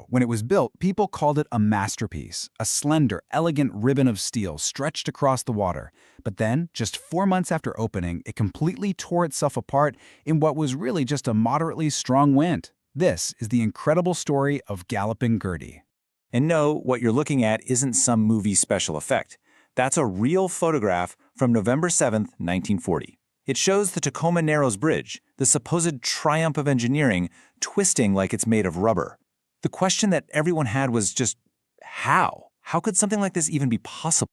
When it was built, people called it a masterpiece, a slender, elegant ribbon of steel stretched across the water. But then, just 4 months after opening, it completely tore itself apart in what was really just a moderately strong wind. This is the incredible story of Galloping Gertie. And no, what you're looking at isn't some movie special effect. That's a real photograph from November 7th, 1940. It shows the Tacoma Narrows Bridge, the supposed triumph of engineering, twisting like it's made of rubber. The question that everyone had was just, how? How could something like this even be possible?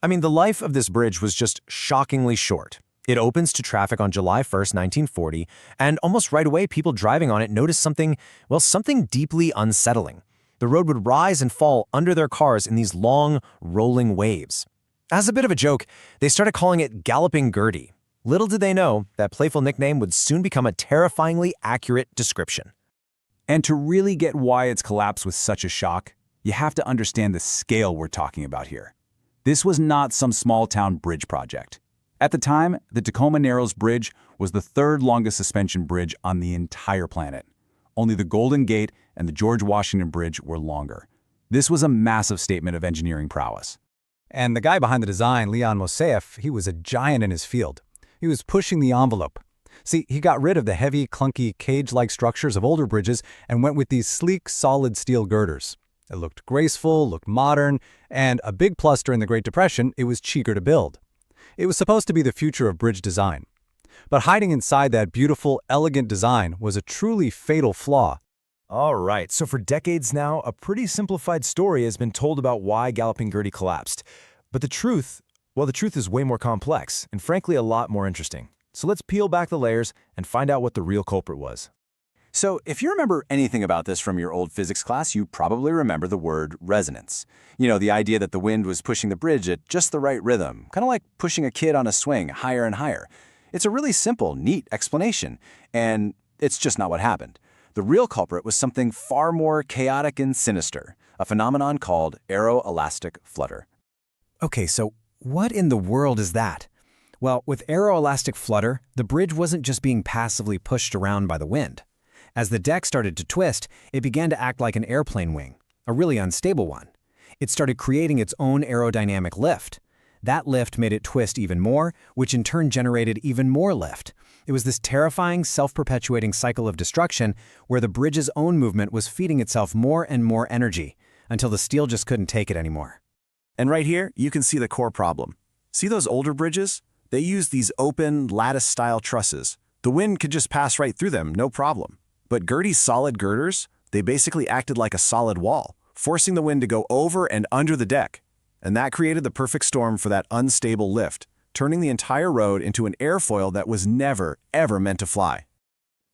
I mean, the life of this bridge was just shockingly short. It opens to traffic on July 1st, 1940, and almost right away people driving on it noticed something deeply unsettling. The road would rise and fall under their cars in these long, rolling waves. As a bit of a joke, they started calling it Galloping Gertie. Little did they know that playful nickname would soon become a terrifyingly accurate description. And to really get why its collapse was such a shock, you have to understand the scale we're talking about here. This was not some small-town bridge project. At the time, the Tacoma Narrows Bridge was the third longest suspension bridge on the entire planet. Only the Golden Gate and the George Washington Bridge were longer. This was a massive statement of engineering prowess. And the guy behind the design, Leon Moseeff, he was a giant in his field. He was pushing the envelope. See, he got rid of the heavy, clunky, cage-like structures of older bridges and went with these sleek, solid steel girders. It looked graceful, looked modern, and a big plus during the Great Depression, it was cheaper to build. It was supposed to be the future of bridge design. But hiding inside that beautiful, elegant design was a truly fatal flaw. All right, so for decades now, a pretty simplified story has been told about why Galloping Gertie collapsed. But the truth is way more complex, and frankly a lot more interesting. So let's peel back the layers and find out what the real culprit was. So if you remember anything about this from your old physics class, you probably remember the word resonance. The idea that the wind was pushing the bridge at just the right rhythm, kind of like pushing a kid on a swing higher and higher. It's a really simple, neat explanation, and it's just not what happened. The real culprit was something far more chaotic and sinister, a phenomenon called aeroelastic flutter. Okay, so what in the world is that? Well, with aeroelastic flutter, the bridge wasn't just being passively pushed around by the wind. As the deck started to twist, it began to act like an airplane wing, a really unstable one. It started creating its own aerodynamic lift. That lift made it twist even more, which in turn generated even more lift. It was this terrifying, self-perpetuating cycle of destruction where the bridge's own movement was feeding itself more and more energy, until the steel just couldn't take it anymore. And right here, you can see the core problem. See those older bridges? They used these open, lattice-style trusses. The wind could just pass right through them, no problem. But Gertie's solid girders, they basically acted like a solid wall, forcing the wind to go over and under the deck. And that created the perfect storm for that unstable lift, turning the entire road into an airfoil that was never, ever meant to fly.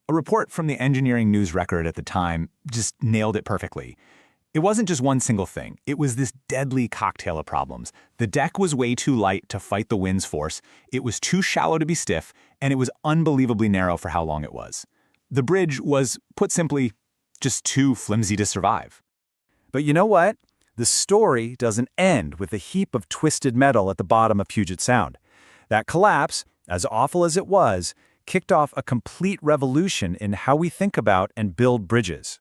A report from the Engineering News Record at the time just nailed it perfectly. It wasn't just one single thing. It was this deadly cocktail of problems. The deck was way too light to fight the wind's force, it was too shallow to be stiff, and it was unbelievably narrow for how long it was. The bridge was, put simply, just too flimsy to survive. But you know what? The story doesn't end with a heap of twisted metal at the bottom of Puget Sound. That collapse, as awful as it was, kicked off a complete revolution in how we think about and build bridges.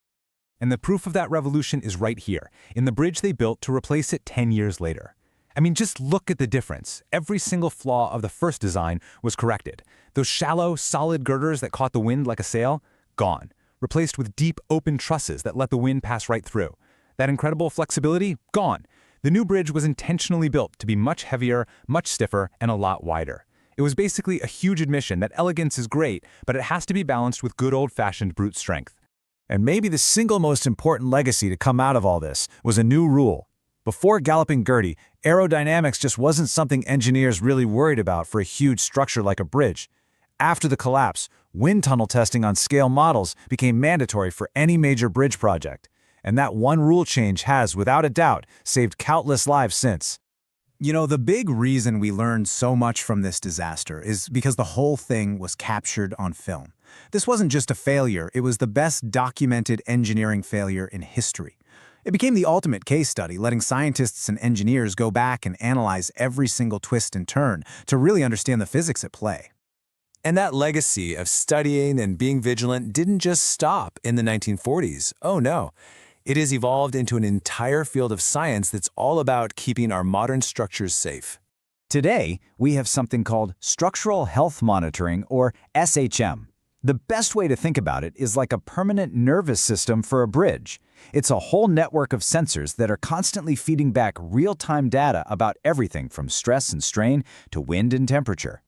And the proof of that revolution is right here, in the bridge they built to replace it 10 years later. I mean, just look at the difference. Every single flaw of the first design was corrected. Those shallow, solid girders that caught the wind like a sail, gone. Replaced with deep, open trusses that let the wind pass right through. That incredible flexibility, gone. The new bridge was intentionally built to be much heavier, much stiffer, and a lot wider. It was basically a huge admission that elegance is great, but it has to be balanced with good old-fashioned brute strength. And maybe the single most important legacy to come out of all this was a new rule. Before Galloping Gertie, aerodynamics just wasn't something engineers really worried about for a huge structure like a bridge. After the collapse, wind tunnel testing on scale models became mandatory for any major bridge project. And that one rule change has, without a doubt, saved countless lives since. The big reason we learned so much from this disaster is because the whole thing was captured on film. This wasn't just a failure, it was the best documented engineering failure in history. It became the ultimate case study, letting scientists and engineers go back and analyze every single twist and turn to really understand the physics at play. And that legacy of studying and being vigilant didn't just stop in the 1940s. Oh no. It has evolved into an entire field of science that's all about keeping our modern structures safe. Today, we have something called structural health monitoring, or SHM. The best way to think about it is like a permanent nervous system for a bridge. It's a whole network of sensors that are constantly feeding back real-time data about everything from stress and strain to wind and temperature.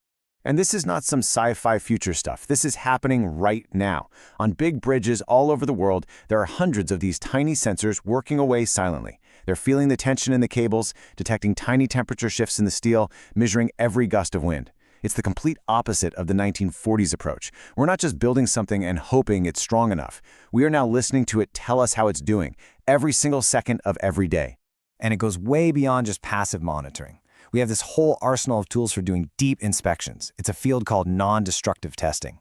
And this is not some sci-fi future stuff. This is happening right now. On big bridges all over the world, there are hundreds of these tiny sensors working away silently. They're feeling the tension in the cables, detecting tiny temperature shifts in the steel, measuring every gust of wind. It's the complete opposite of the 1940s approach. We're not just building something and hoping it's strong enough. We are now listening to it tell us how it's doing, every single second of every day. And it goes way beyond just passive monitoring. We have this whole arsenal of tools for doing deep inspections. It's a field called non-destructive testing.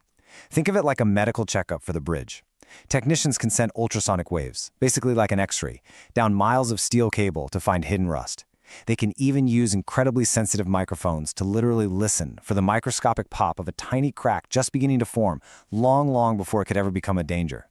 Think of it like a medical checkup for the bridge. Technicians can send ultrasonic waves, basically like an X-ray, down miles of steel cable to find hidden rust. They can even use incredibly sensitive microphones to literally listen for the microscopic pop of a tiny crack just beginning to form, long before it could ever become a danger.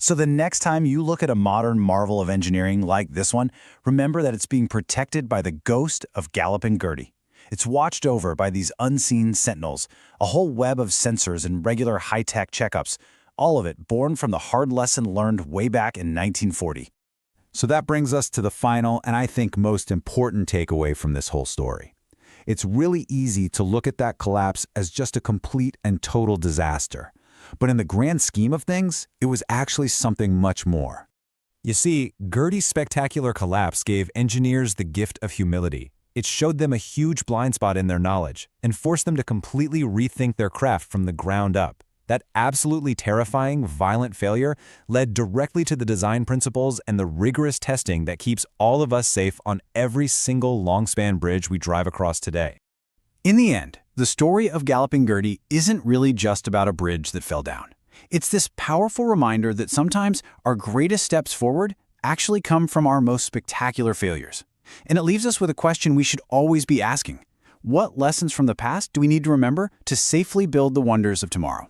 So the next time you look at a modern marvel of engineering like this one, remember that it's being protected by the ghost of Galloping Gertie. It's watched over by these unseen sentinels, a whole web of sensors and regular high-tech checkups, all of it born from the hard lesson learned way back in 1940. So that brings us to the final and I think most important takeaway from this whole story. It's really easy to look at that collapse as just a complete and total disaster. But in the grand scheme of things, it was actually something much more. You see, Gertie's spectacular collapse gave engineers the gift of humility. It showed them a huge blind spot in their knowledge and forced them to completely rethink their craft from the ground up. That absolutely terrifying, violent failure led directly to the design principles and the rigorous testing that keeps all of us safe on every single long-span bridge we drive across today. In the end, the story of Galloping Gertie isn't really just about a bridge that fell down. It's this powerful reminder that sometimes our greatest steps forward actually come from our most spectacular failures. And it leaves us with a question we should always be asking. What lessons from the past do we need to remember to safely build the wonders of tomorrow?